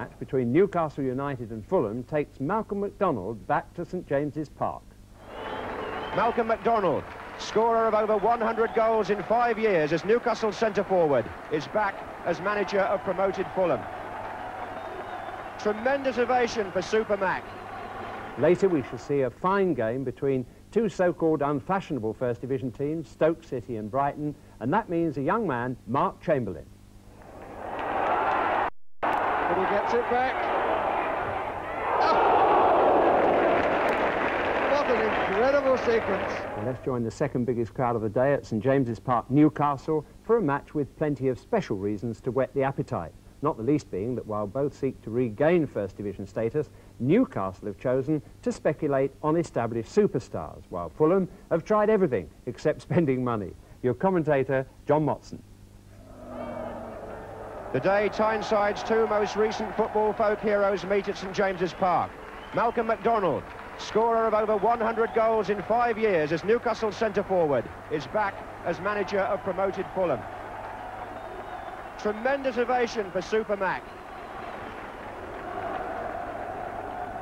match between Newcastle United and Fulham takes Malcolm McDonald back to St James's Park. Malcolm McDonald, scorer of over 100 goals in 5 years as Newcastle centre-forward, is back as manager of promoted Fulham. Tremendous ovation for Super Mac. Later we shall see a fine game between two so-called unfashionable First Division teams, Stoke City and Brighton, and that means a young man, Mark Chamberlain. But he gets it back. Oh! What an incredible sequence. Well, let's join the second biggest crowd of the day at St James's Park, Newcastle, for a match with plenty of special reasons to whet the appetite. Not the least being that while both seek to regain First Division status, Newcastle have chosen to speculate on established superstars, while Fulham have tried everything except spending money. Your commentator, John Motson. The day Tyneside's two most recent football folk heroes meet at St James's Park. Malcolm McDonald, scorer of over 100 goals in 5 years as Newcastle centre-forward, is back as manager of promoted Fulham. Tremendous ovation for Super Mac.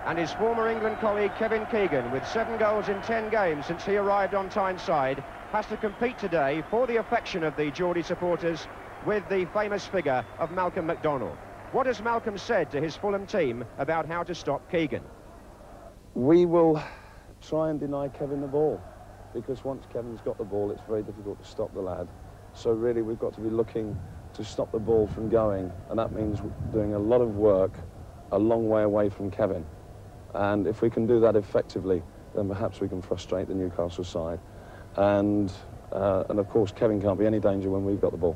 And his former England colleague Kevin Keegan, with 7 goals in 10 games since he arrived on Tyneside, has to compete today for the affection of the Geordie supporters with the famous figure of Malcolm McDonald. What has Malcolm said to his Fulham team about how to stop Keegan? We will try and deny Kevin the ball, because once Kevin's got the ball, it's very difficult to stop the lad. So really we've got to be looking to stop the ball from going, and that means doing a lot of work a long way away from Kevin. And if we can do that effectively, then perhaps we can frustrate the Newcastle side. And of course, Kevin can't be any danger when we've got the ball.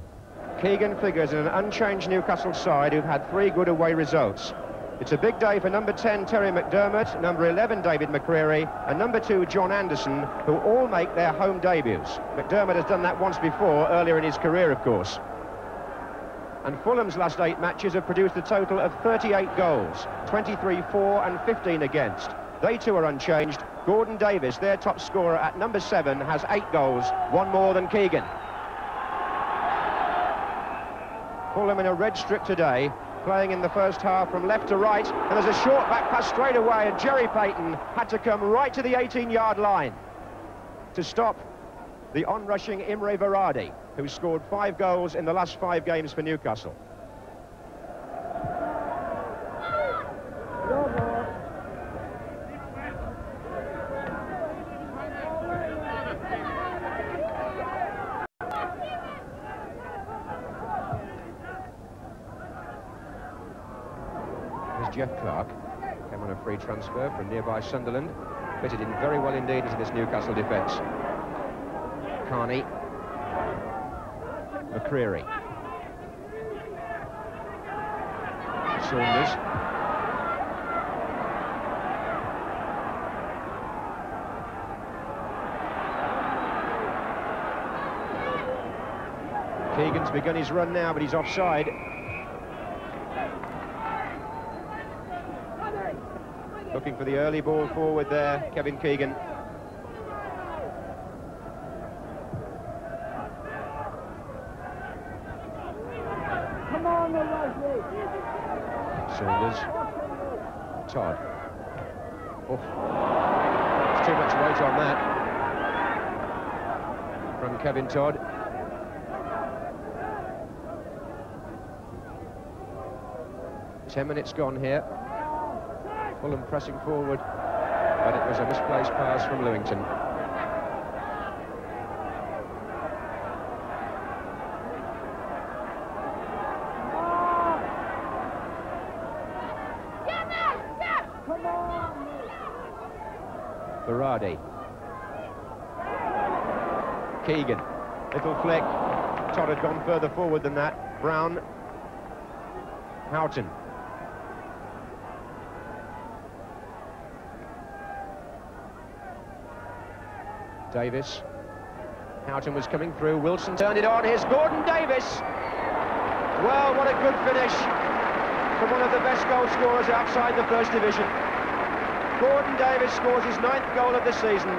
Keegan figures in an unchanged Newcastle side who've had 3 good away results. It's a big day for number 10, Terry McDermott, number 11, David McCreary, and number 2, John Anderson, who all make their home debuts. McDermott has done that once before, earlier in his career, of course. And Fulham's last 8 matches have produced a total of 38 goals, 23 for and 15 against. They too are unchanged. Gordon Davis, their top scorer at number 7, has 8 goals, 1 more than Keegan. Fulham in a red strip today, playing in the first half from left to right, and there's a short back pass straight away, and Jerry Payton had to come right to the 18-yard line to stop the onrushing Imre Varadi, who scored 5 goals in the last 5 games for Newcastle. Here's Jeff Clark, came on a free transfer from nearby Sunderland, fitted in very well indeed into this Newcastle defence. Carney, McCreary, Saunders, Keegan's begun his run now, but he's offside. Looking for the early ball forward there, Kevin Keegan. Saunders, Todd. Oh, there's too much weight on that from Kevin Todd. Ten minutes gone here. Fulham pressing forward, but it was a misplaced pass from Lewington. Varadi. Keegan. Little flick. Todd had gone further forward than that. Brown. Houghton. Davis. Houghton was coming through. Wilson turned it on. Here's Gordon Davis. Well, what a good finish from one of the best goal scorers outside the First Division. Gordon Davis scores his 9th goal of the season.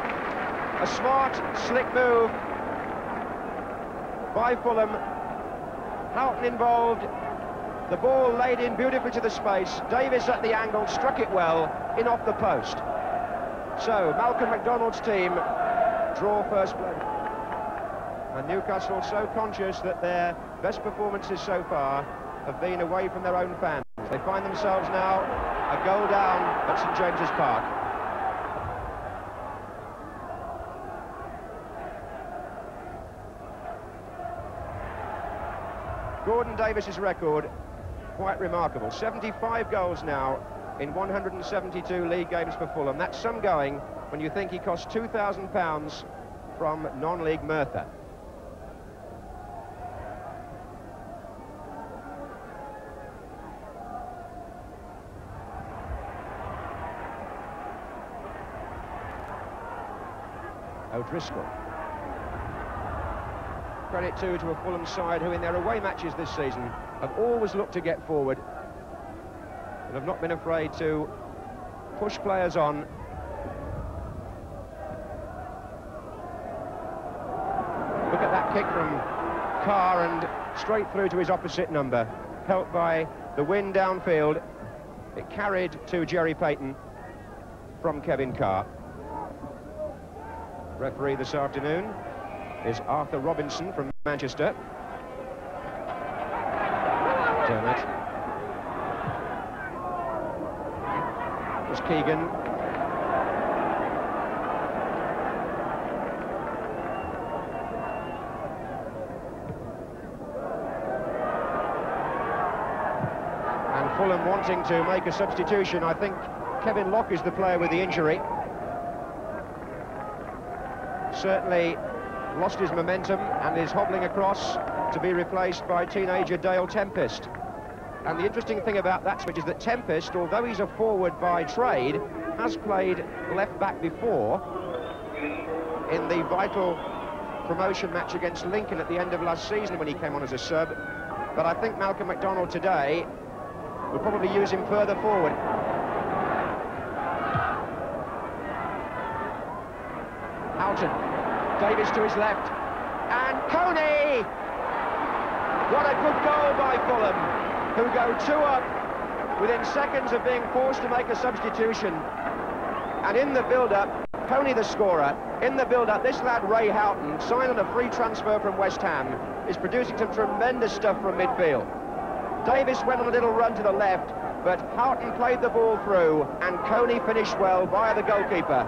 A smart, slick move by Fulham. Houghton involved, The ball laid in beautifully to the space. Davis at the angle, struck it well, in off the post. So, Malcolm MacDonald's team draw first place. And Newcastle so conscious that their best performances so far have been away from their own fans. They find themselves now a goal down at St James's Park. Gordon Davis's record, quite remarkable. 75 goals now in 172 league games for Fulham. That's some going when you think he cost £2,000 from non-league Merthyr. O'Driscoll. Credit too to a Fulham side who in their away matches this season have always looked to get forward and have not been afraid to push players on. Look at that kick from Carr and straight through to his opposite number, helped by the wind downfield. It carried to Jerry Payton from Kevin Carr. Referee this afternoon is Arthur Robinson from Manchester. Dermot. It was Keegan. And Fulham wanting to make a substitution. I think Kevin Locke is the player with the injury. Certainly lost his momentum and is hobbling across to be replaced by teenager Dale Tempest. And the interesting thing about that switch is that Tempest, although he's a forward by trade, has played left-back before in the vital promotion match against Lincoln at the end of last season when he came on as a sub. But I think Malcolm MacDonald today will probably use him further forward. Houghton. Davis to his left, and Coney! What a good goal by Fulham, who go 2 up within seconds of being forced to make a substitution. And in the build-up, Coney the scorer, in the build-up, this lad Ray Houghton, signed on a free transfer from West Ham, is producing some tremendous stuff from midfield. Davis went on a little run to the left, but Houghton played the ball through, and Coney finished well via the goalkeeper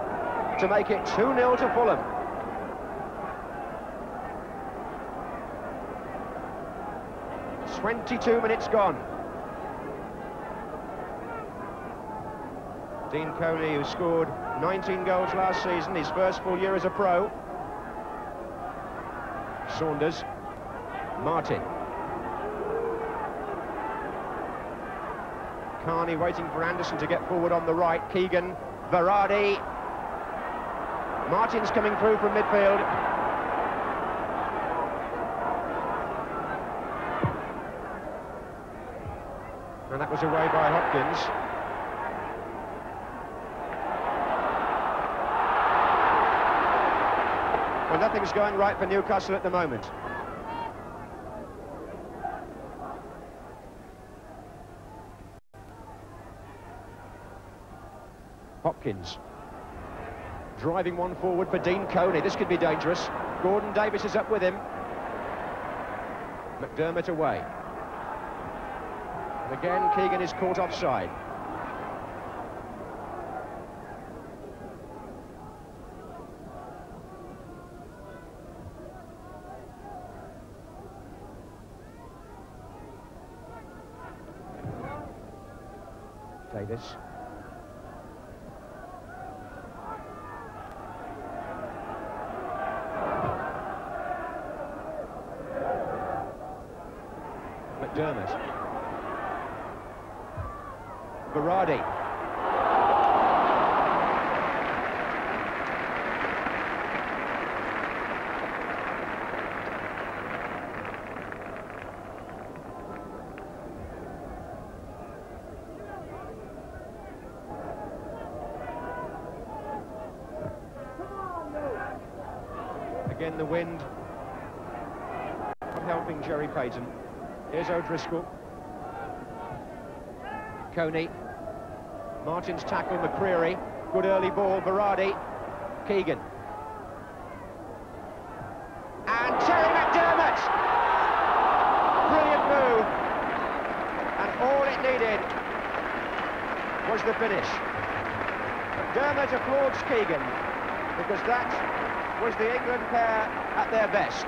to make it 2-0 to Fulham. 22 minutes gone. Dean Coney, who scored 19 goals last season, his first full year as a pro. Saunders. Martin. Carney waiting for Anderson to get forward on the right. Keegan. Varady. Martin's coming through from midfield. And that was away by Hopkins. Well, nothing's going right for Newcastle at the moment. Hopkins. Driving one forward for Dean Coney. This could be dangerous. Gordon Davis is up with him. McDermott away. And again, Keegan is caught offside. Davis. McDermott. Varady. Again, the wind not helping Jerry Payton. Here's O'Driscoll. Coney. Martin's tackle, McCreary. Good early ball, Berardi. Keegan. And Terry McDermott! Brilliant move. And all it needed was the finish. McDermott applauds Keegan because that was the England pair at their best.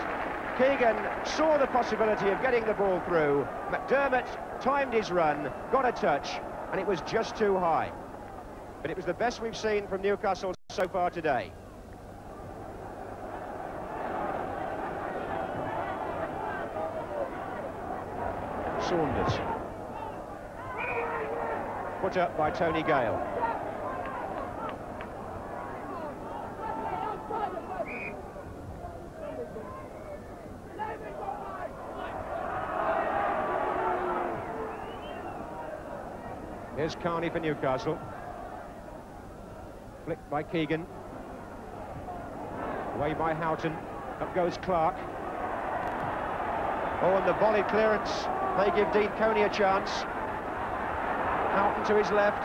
Keegan saw the possibility of getting the ball through. McDermott timed his run, got a touch, and it was just too high. But it was the best we've seen from Newcastle so far today. Saunders. Put up by Tony Gale. Here's Carney for Newcastle. Flicked by Keegan. Away by Houghton. Up goes Clark. Oh, and the volley clearance may give Dean Coney a chance. Houghton to his left.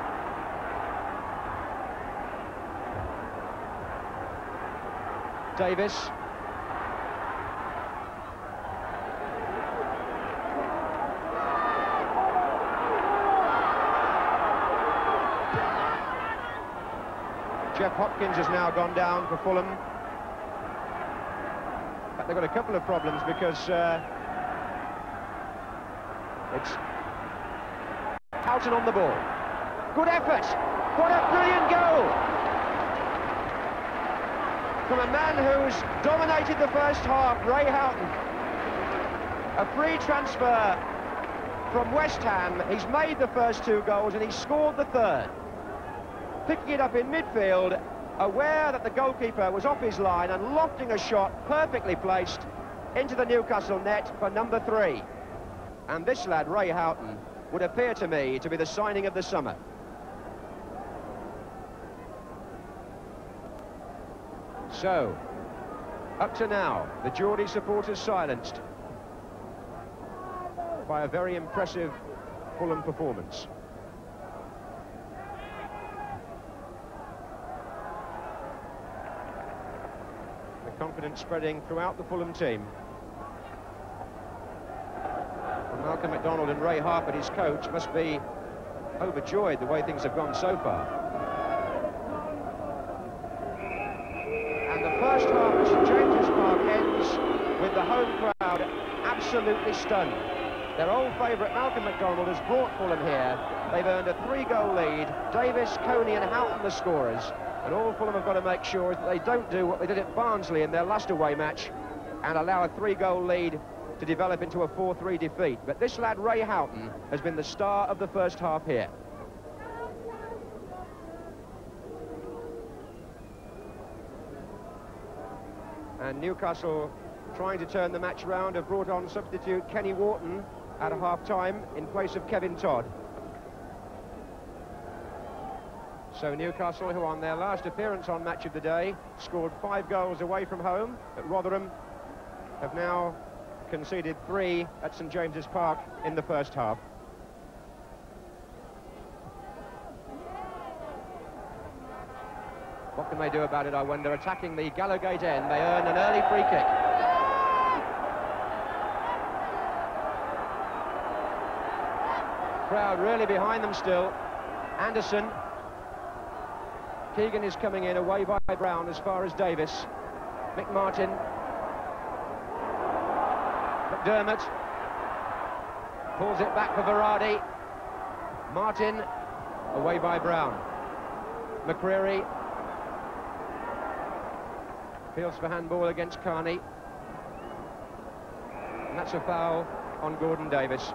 Davis. Jeff Hopkins has now gone down for Fulham. But they've got a couple of problems because it's Houghton on the ball. Good effort. What a brilliant goal from a man who's dominated the first half, Ray Houghton. A free transfer from West Ham. He's made the first two goals and he's scored the third. Picking it up in midfield, aware that the goalkeeper was off his line and lofting a shot perfectly placed into the Newcastle net for number 3. And this lad, Ray Houghton, would appear to me to be the signing of the summer. So, up to now, the Geordie supporters silenced by a very impressive Fulham performance. Confidence spreading throughout the Fulham team. And Malcolm MacDonald and Ray Harper, his coach, must be overjoyed the way things have gone so far. And the first half at St James's Park ends with the home crowd absolutely stunned. Their old favourite Malcolm MacDonald has brought Fulham here. They've earned a 3-goal lead. Davis, Coney and Houghton the scorers. And all Fulham have got to make sure is that they don't do what they did at Barnsley in their last away match and allow a 3-goal lead to develop into a 4-3 defeat. But this lad, Ray Houghton, has been the star of the first half here. And Newcastle, trying to turn the match round, have brought on substitute Kenny Wharton at half-time in place of Kevin Todd. So Newcastle, who on their last appearance on Match of the Day scored 5 goals away from home at Rotherham, have now conceded 3 at St James's Park in the first half. What can they do about it, I wonder? Attacking the Gallowgate end, they earn an early free kick. Crowd really behind them still. Anderson. Keegan is coming in, away by Brown as far as Davis. McMartin. McDermott. Pulls it back for Berardi. Martin, away by Brown. McCreary. Appeals for handball against Carney. And that's a foul on Gordon Davis.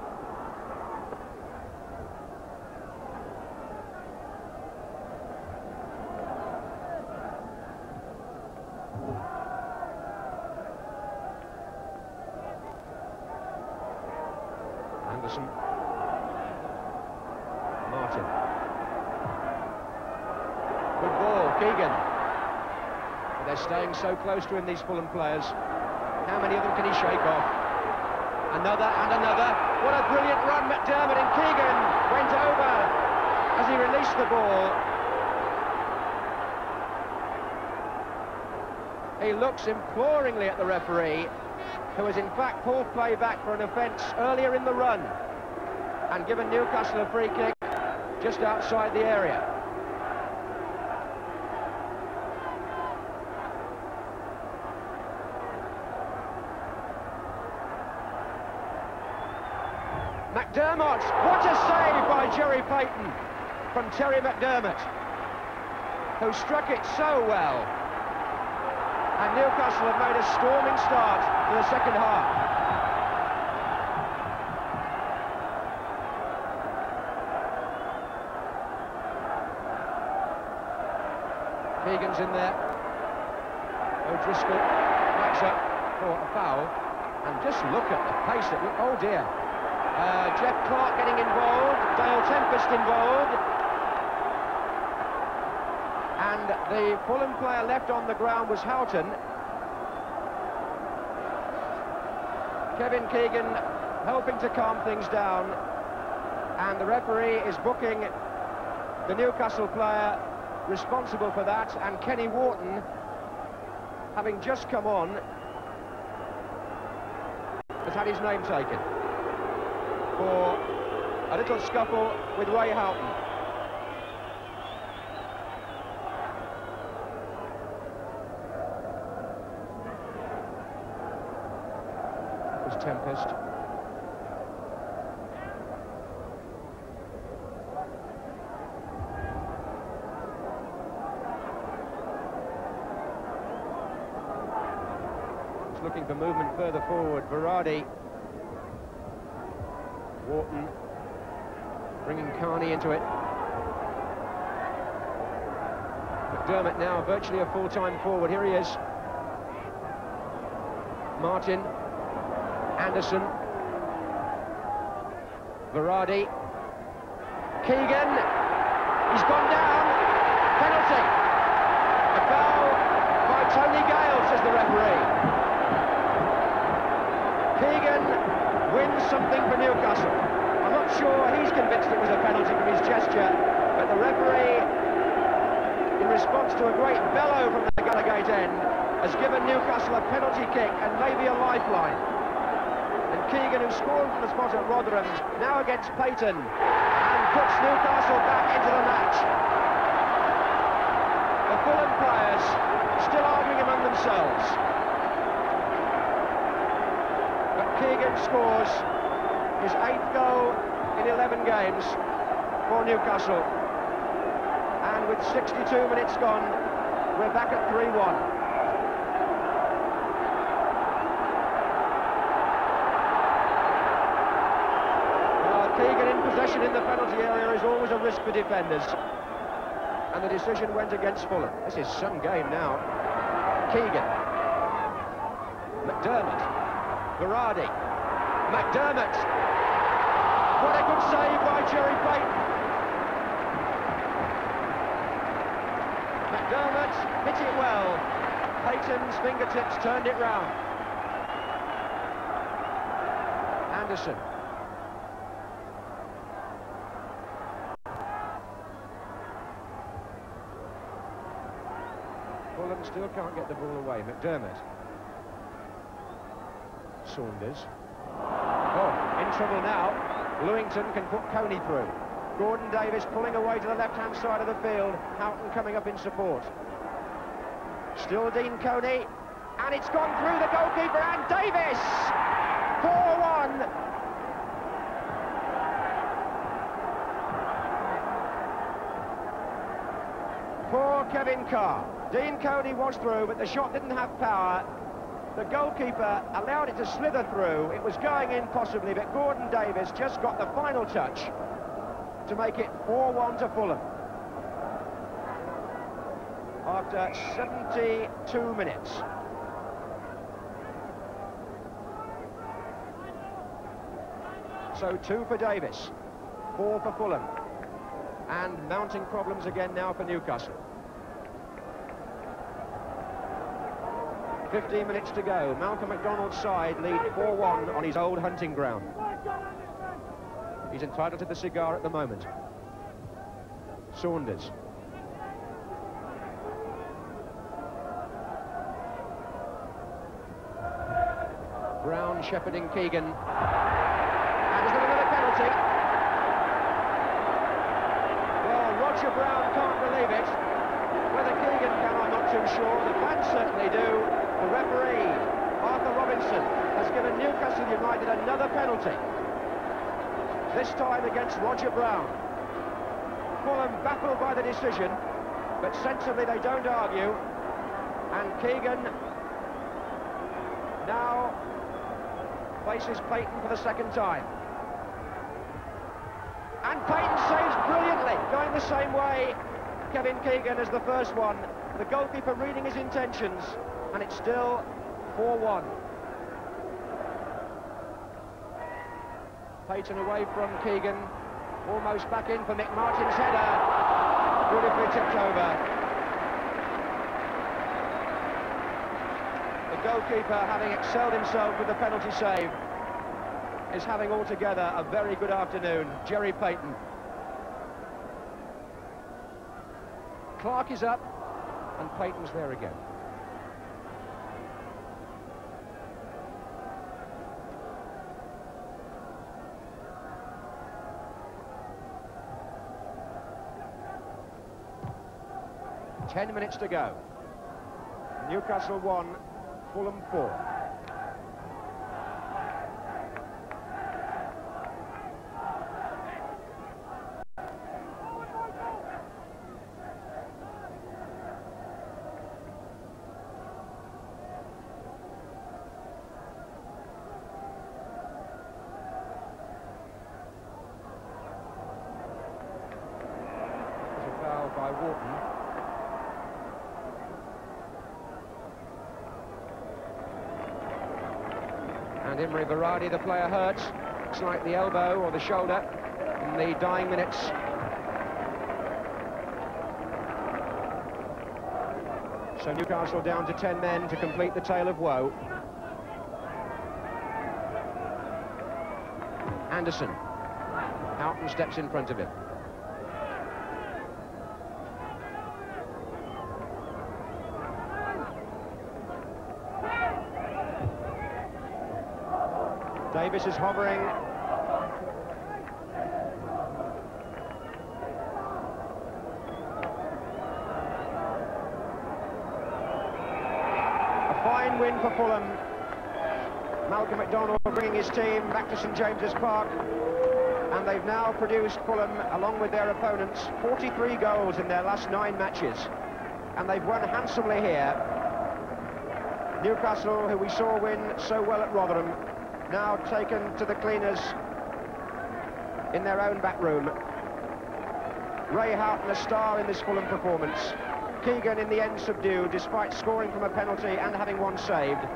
Anderson. Martin. Good ball, Keegan. But they're staying so close to him, these Fulham players. How many of them can he shake off? Another and another. What a brilliant run, McDermott, and Keegan went over as he released the ball. He looks imploringly at the referee, who has in fact pulled play back for an offence earlier in the run and given Newcastle a free kick just outside the area. McDermott, what a save by Jerry Payton from Terry McDermott, who struck it so well. And Newcastle have made a storming start to the second half. Keegan's in there. O'Driscoll backs up for a foul. And just look at the pace at it. Oh dear. Jeff Clark getting involved. Dale Tempest involved. And the Fulham player left on the ground was Houghton. Kevin Keegan helping to calm things down. And the referee is booking the Newcastle player responsible for that. And Kenny Wharton, having just come on, has had his name taken for a little scuffle with Ray Houghton. Tempest. He's looking for movement further forward. Varady. Wharton bringing Carney into it. McDermott now virtually a full-time forward. Here he is. Martin. Anderson, Varady, Keegan, he's gone down, penalty, a foul by Tony Gale, says the referee. Keegan wins something for Newcastle. I'm not sure he's convinced it was a penalty from his gesture, but the referee, in response to a great bellow from the Gallagate end, has given Newcastle a penalty kick and maybe a lifeline. Keegan, who scored from the spot at Rotherham, now against Payton, and puts Newcastle back into the match. The Fulham players still arguing among themselves. But Keegan scores his 8th goal in 11 games for Newcastle. And with 62 minutes gone, we're back at 3-1. Keegan in possession in the penalty area is always a risk for defenders. And the decision went against Fulham. This is some game now. Keegan. McDermott. Varady. McDermott. What a good save by Jerry Payton. McDermott hit it well. Payton's fingertips turned it round. Anderson. Fulham still can't get the ball away. McDermott. Saunders. Oh, in trouble now. Lewington can put Coney through. Gordon Davis pulling away to the left-hand side of the field. Houghton coming up in support. Still Dean Coney. And it's gone through the goalkeeper and Davis! 4-1. For Kevin Carr. Dean Coney was through, but the shot didn't have power. The goalkeeper allowed it to slither through. It was going in possibly, but Gordon Davis just got the final touch to make it 4-1 to Fulham. After 72 minutes. So 2 for Davis, 4 for Fulham. And mounting problems again now for Newcastle. 15 minutes to go. Malcolm McDonald's side lead 4-1 on his old hunting ground. He's entitled to the cigar at the moment. Saunders. Brown shepherding Keegan. And he's got another penalty. Well, Roger Brown can't believe it. Whether Keegan can, I'm not too sure. The fans certainly do. The referee, Arthur Robinson, has given Newcastle United another penalty. This time against Roger Brown. Fulham baffled by the decision, but sensibly they don't argue. And Keegan now faces Payton for the second time. And Payton saves brilliantly, going the same way, Kevin Keegan, as the first one. The goalkeeper reading his intentions, and it's still 4-1. Payton away from Keegan, almost back in for Mick Martin's header. Beautifully tipped over. The goalkeeper, having excelled himself with the penalty save, is having altogether a very good afternoon. Jerry Payton. Clark is up, and Payton's there again. Ten minutes to go. Newcastle 1, Fulham 4. There's a foul by Wharton. And Imre Varadi, the player, hurt. Looks like the elbow or the shoulder in the dying minutes. So Newcastle down to 10 men to complete the tale of woe. Anderson. Houghton steps in front of him. Davis is hovering. A fine win for Fulham. Malcolm McDonald bringing his team back to St James's Park. And they've now produced, Fulham, along with their opponents, 43 goals in their last 9 matches. And they've won handsomely here. Newcastle, who we saw win so well at Rotherham, now taken to the cleaners in their own back room. Ray Houghton, a star in this Fulham performance. Keegan in the end subdued, despite scoring from a penalty and having one saved.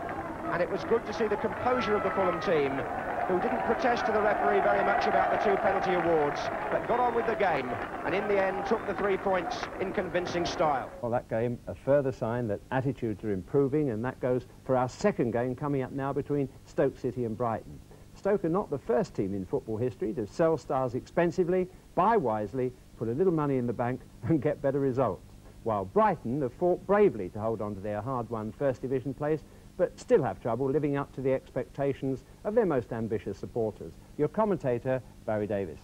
And it was good to see the composure of the Fulham team, who didn't protest to the referee very much about the 2 penalty awards, but got on with the game, and in the end took the 3 points in convincing style. Well, that game, a further sign that attitudes are improving, and that goes for our second game coming up now between Stoke City and Brighton. Stoke are not the first team in football history to sell stars expensively, buy wisely, put a little money in the bank and get better results, while Brighton have fought bravely to hold on to their hard-won First Division place, but still have trouble living up to the expectations of their most ambitious supporters. Your commentator, Barry Davis.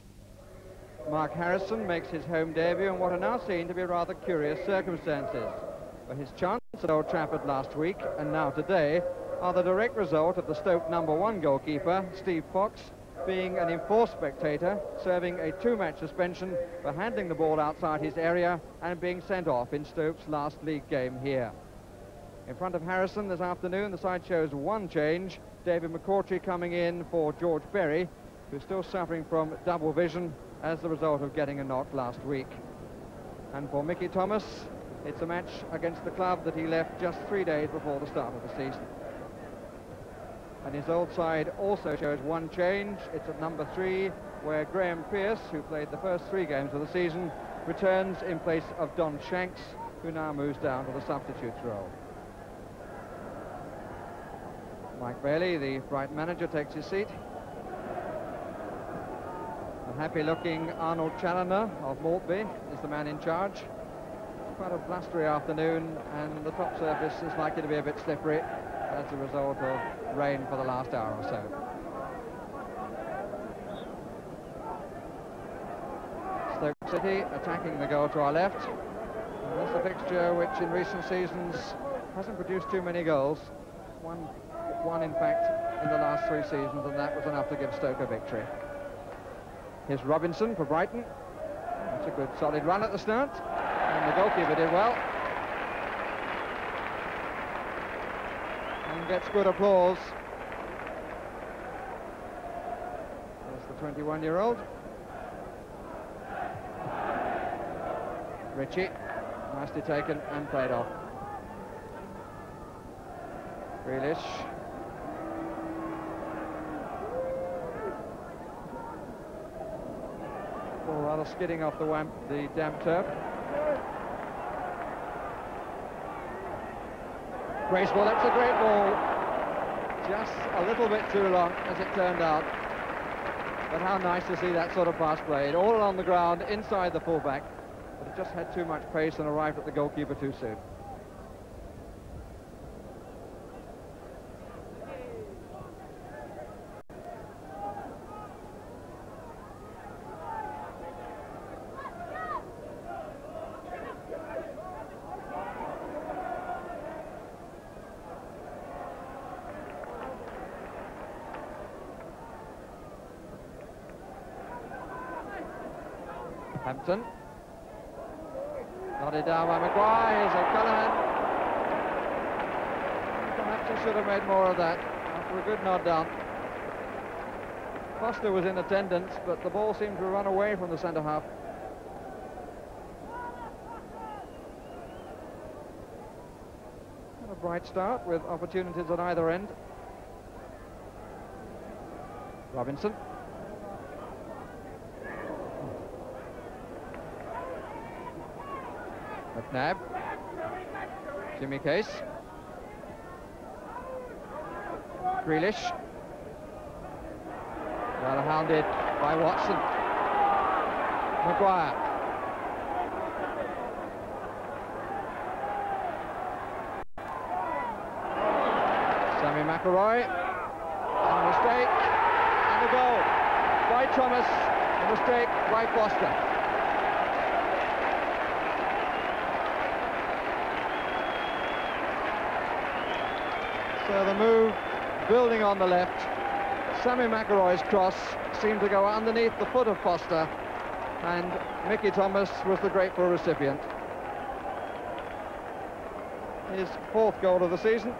Mark Harrison makes his home debut in what are now seen to be rather curious circumstances. But his chance at Old Trafford last week and now today are the direct result of the Stoke #1 goalkeeper, Steve Fox, being an enforced spectator, serving a 2-match suspension for handling the ball outside his area and being sent off in Stoke's last league game here. In front of Harrison this afternoon, the side shows one change. David McCourtry coming in for George Berry, who's still suffering from double vision as the result of getting a knock last week. And for Mickey Thomas, it's a match against the club that he left just 3 days before the start of the season. And his old side also shows one change. It's at number 3, where Graham Pearce, who played the first 3 games of the season, returns in place of Don Shanks, who now moves down to the substitutes role. Mike Bailey, the Brighton manager, takes his seat. The happy-looking Arnold Challoner of Maltby is the man in charge. Quite a blustery afternoon, and the top surface is likely to be a bit slippery as a result of rain for the last hour or so. Stoke City attacking the goal to our left. And that's a fixture which in recent seasons hasn't produced too many goals. One in fact in the last 3 seasons, and that was enough to give Stoke a victory. Here's Robinson for Brighton. That's a good solid run at the start, and the goalkeeper did well. And gets good applause. There's the 21-year-old. Ritchie, nicely taken and played off. Grealish. Ball rather skidding off the damp turf. Graceful, that's a great ball. Just a little bit too long, as it turned out. But how nice to see that sort of pass played. All along the ground, inside the fullback. But it just had too much pace and arrived at the goalkeeper too soon. Hampton. Nodded down by Maguire. Here's O'Callaghan. Perhaps he should have made more of that after a good nod down. Foster was in attendance, but the ball seemed to run away from the centre half. And a bright start with opportunities at either end. Robinson. McNabb. Jimmy Case. Grealish. Well hounded by Watson. Maguire. Sammy McElroy. And a mistake. And a goal by Thomas. A mistake by Foster. So the move building on the left. Sammy McElroy's cross seemed to go underneath the foot of Foster, and Mickey Thomas was the grateful recipient. His 4th goal of the season,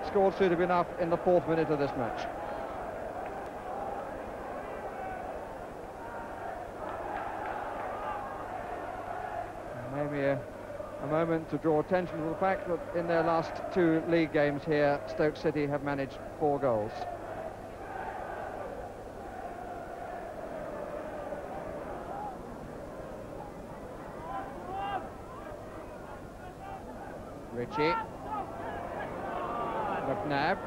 scored suitably enough in the 4th minute of this match. Maybe a moment to draw attention to the fact that in their last 2 league games here, Stoke City have managed 4 goals. Ritchie. McNabb.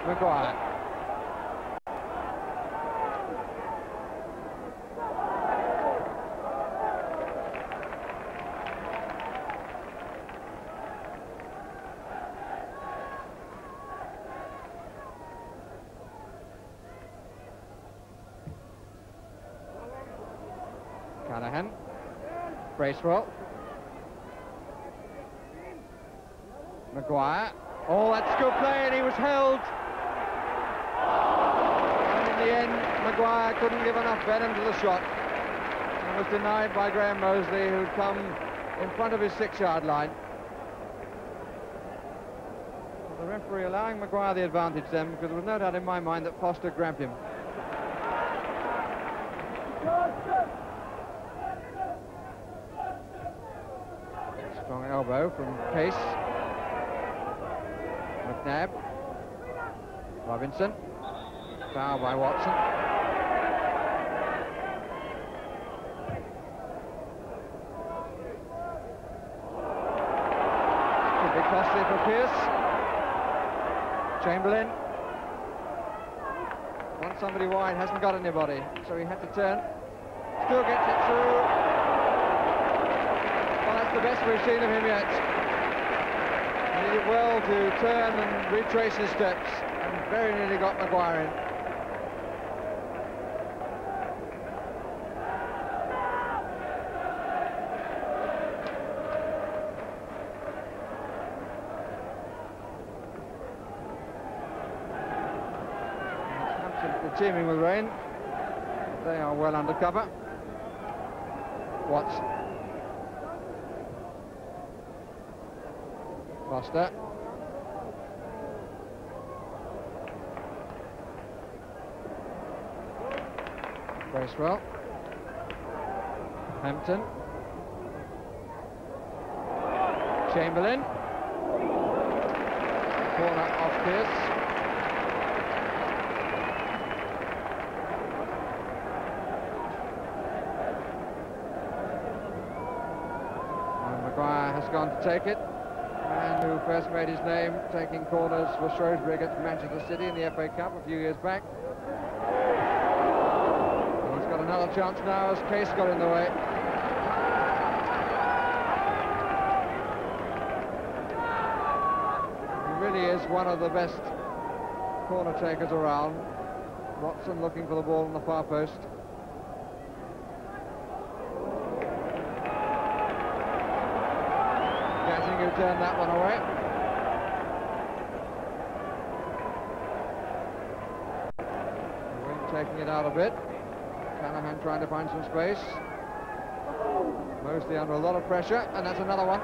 Maguire. Callaghan. Bracewell. Maguire. Oh, that's good play, and he was held. And in the end, Maguire couldn't give enough venom to the shot, and was denied by Graham Mosley, who'd come in front of his 6-yard line. The referee allowing Maguire the advantage then, because there was no doubt in my mind that Foster grabbed him. Strong elbow from Case. McNabb. Robinson. Foul by Watson. Could be costly for Pearce. Chamberlain wants somebody wide, hasn't got anybody, so he had to turn. Still gets it through. Well, that's the best we've seen of him yet. He did well to turn and retrace his steps, and very nearly got Maguire in. Teeming with rain. They are well under cover. Watts. Foster. Bracewell. Hampton. Chamberlain. Corner off Pierce. Gone to take it. The man who first made his name taking corners for Shrewsbury against Manchester City in the FA Cup a few years back. And he's got another chance now as Case got in the way. He really is one of the best corner takers around. Watson looking for the ball on the far post. Who turned that one away. The wind taking it out a bit. Callaghan trying to find some space. Mostly under a lot of pressure, and that's another one.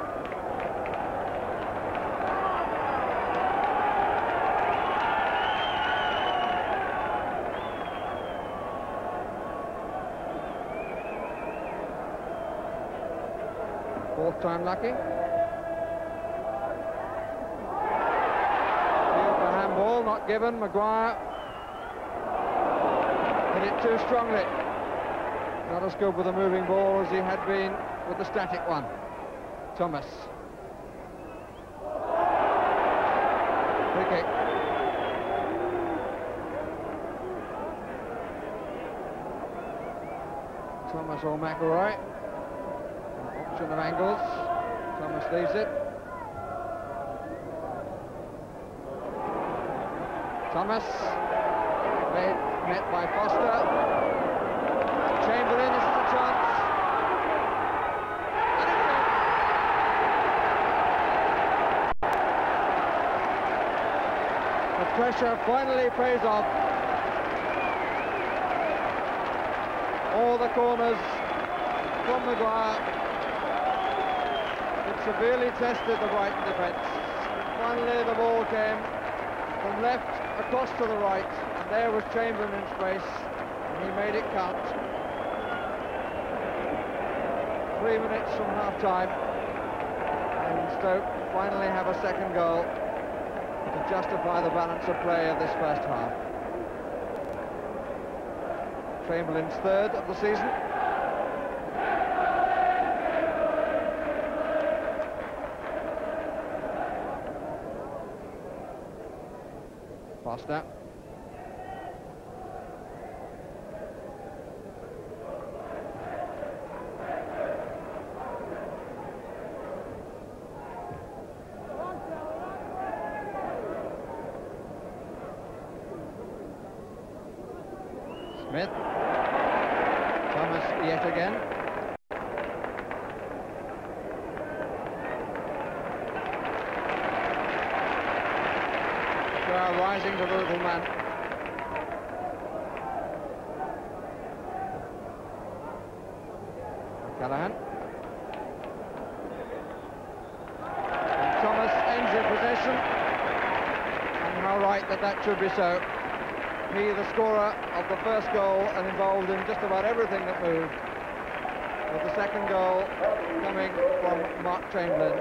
Fourth time lucky. Not given. Maguire hit it too strongly. Not as good with a moving ball as he had been with the static one. Thomas. Free kick. Thomas or McElroy. An option of angles. Thomas leaves it. Thomas, met by Foster. Chamberlain, this is a chance. The pressure finally pays off. All the corners from Maguire. It severely tested the Brighton defence. Finally the ball came from left across to the right, and there was Chamberlain in space, and he made it count. 3 minutes from half-time, and Stoke finally have a second goal to justify the balance of play of this first half. Chamberlain's third of the season. Foster. Smith. Thomas yet again. Rising to the little man. Callaghan. And Thomas ends in possession. And how right that should be so. He, the scorer of the first goal and involved in just about everything that moved. With the second goal coming from Mark Chamberlain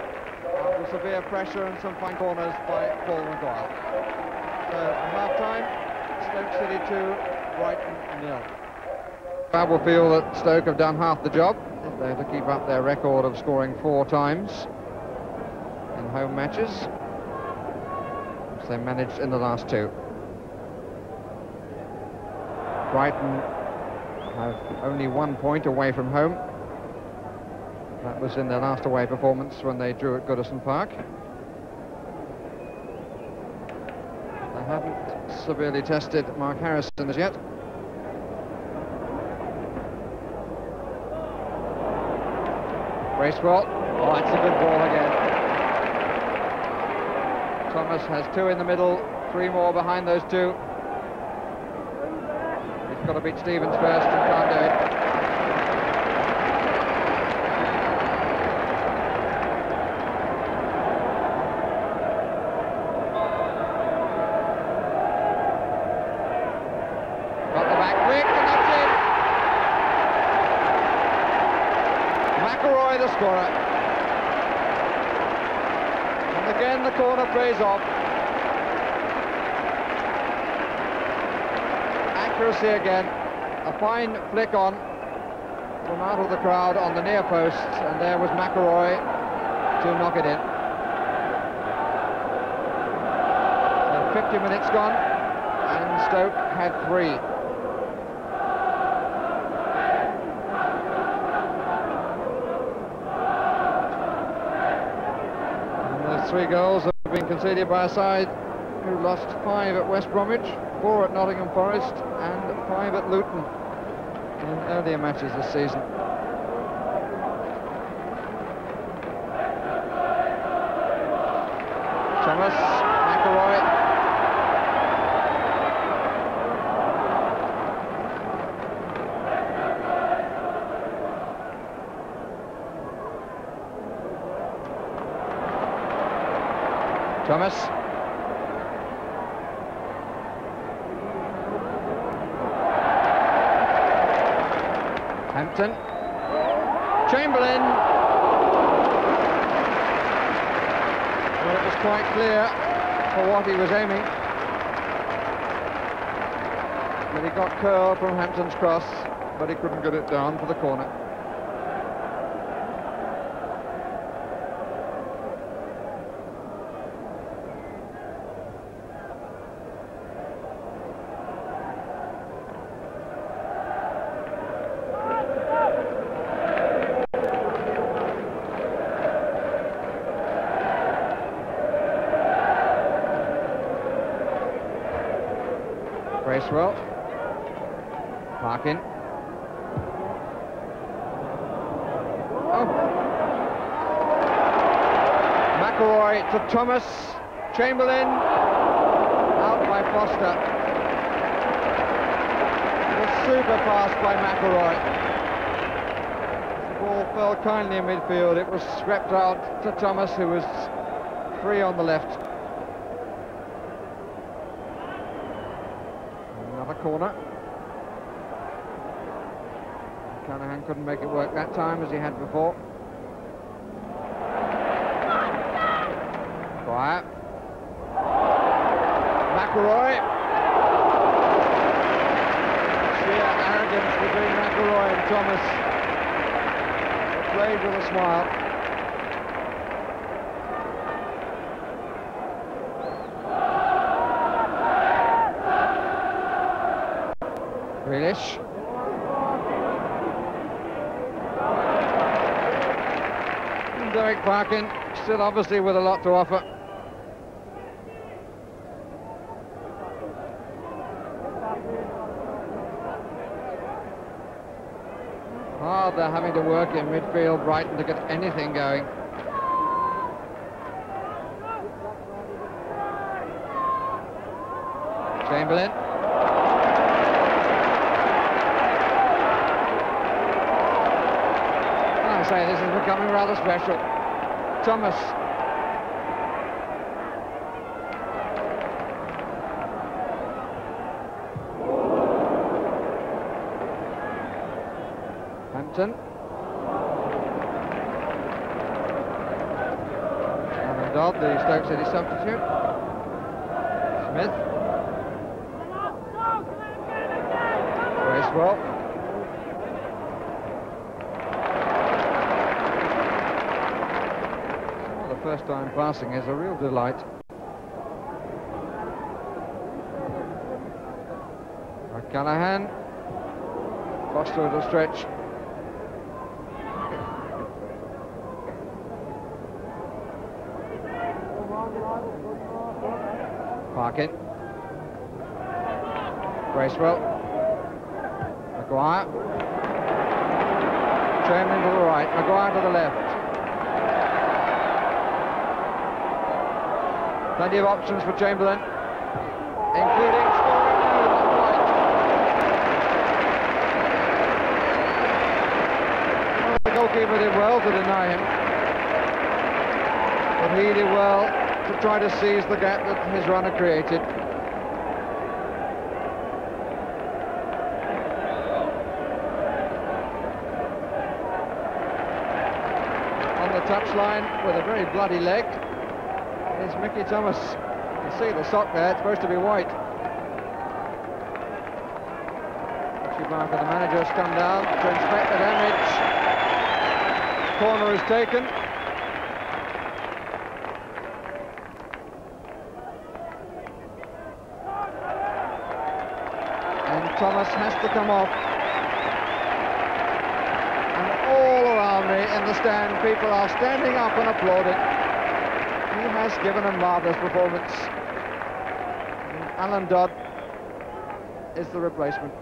after severe pressure and some fine corners by Paul Maguire. So, half-time, Stoke City 2, Brighton 0. I will feel that Stoke have done half the job if they're to keep up their record of scoring 4 times in home matches. they managed in the last two. Brighton have only 1 point away from home. That was in their last away performance when they drew at Goodison Park. They haven't severely tested Mark Harrison as yet. Bracewell. Oh, that's a good ball again. Thomas has two in the middle, three more behind those two. He's got to beat Stevens first and can't do it. Got the back quick, and that's it. McElroy the scorer. And again the corner plays off. Accuracy again. A fine flick on from out of the crowd on the near post, and there was McElroy to knock it in. So 50 minutes gone, and Stoke had 3. And the 3 goals have been conceded by a side who lost 5 at West Bromwich, 4 at Nottingham Forest, and 5 at Luton in earlier matches this season. Thomas, McElroy. Thomas. Hampton. Chamberlain. Well, it was quite clear for what he was aiming. But he got curl from Hampton's cross, but he couldn't get it down for the corner. Bracewell. Parkin. Oh. McElroy to Thomas. Chamberlain. Out by Foster. A super pass by McElroy. The ball fell kindly in midfield. It was swept out to Thomas, who was free on the left. Corner. Canahan couldn't make it work that time as he had before. Quiet. McElroy. Sheer arrogance between McElroy and Thomas. Played with a smile. Grealish. Derek Parkin, still obviously with a lot to offer. Hard they're having to work in midfield, Brighton, to get anything going. Chamberlain. Say this is becoming rather special. Thomas. Hampton. Alan Dodd, the Stoke City substitute. Smith. Bracewell. First time passing is a real delight. Callahan. Foster at a stretch. Parkin. Bracewell. Maguire. Chamberlain to the right, Maguire to the left. Plenty of options for Chamberlain, including scoring. No, not quite. Well, the goalkeeper did well to deny him, but he did well to try to seize the gap that his runner created. Touchline with a very bloody leg is Mickey Thomas. You see the sock there, it's supposed to be white. Barker, the manager, has come down to inspect the damage. Corner is taken. And Thomas has to come off. In the stand, people are standing up and applauding. He has given a marvellous performance. And Alan Dodd is the replacement.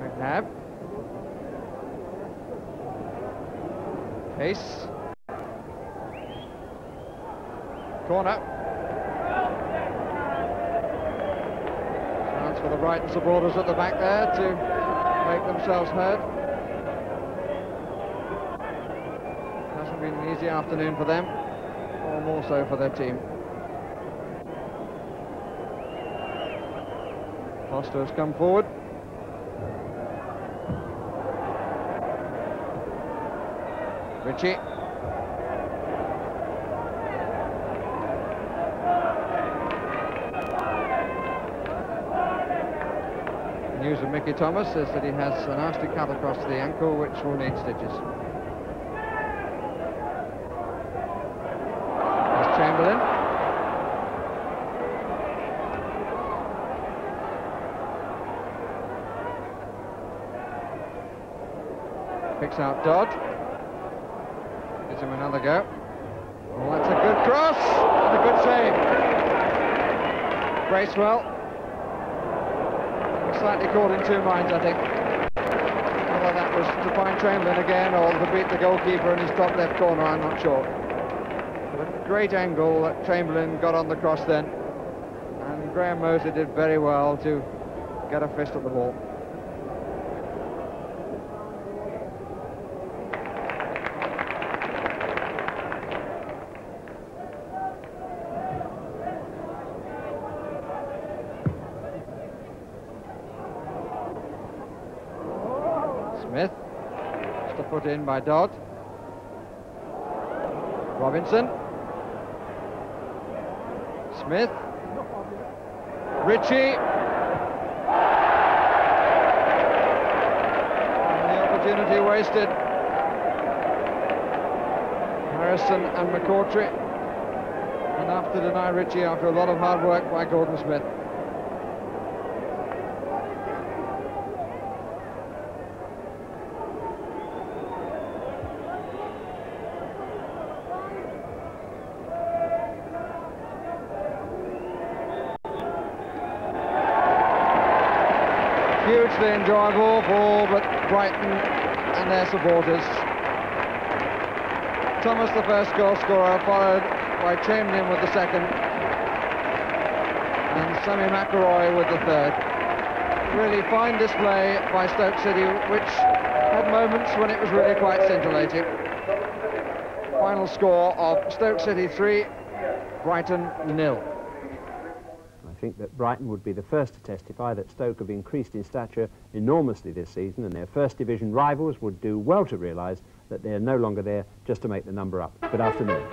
McNabb. Ace. Corner. For the Brighton supporters at the back there to make themselves heard. Hasn't been an easy afternoon for them, or more so for their team. Foster has come forward. Ritchie. News of Mickey Thomas is that he has a nasty cut across the ankle which will need stitches. There's Chamberlain. Picks out Dodd. Gives him another go. Well, that's a good cross and a good save. Bracewell. Slightly caught in two minds, I think. Whether that was to find Chamberlain again or to beat the goalkeeper in his top left corner, I'm not sure. But a great angle that Chamberlain got on the cross then. And Graham Mosley did very well to get a fist at the ball. Smith, just a put in by Dodd. Robinson. Smith. Ritchie. And the opportunity wasted. Harrison and McCourtry. Enough to deny Ritchie after a lot of hard work by Gordon Smith. Hugely enjoyable for Brighton and their supporters. Thomas, the first goal scorer, followed by Chamberlain with the second, and Sammy McElroy with the third. Really fine display by Stoke City, which had moments when it was really quite scintillating. Final score of Stoke City 3, Brighton 0. I think that Brighton would be the first to testify that Stoke have increased in stature enormously this season, and their first division rivals would do well to realise that they're no longer there just to make the number up. Good afternoon.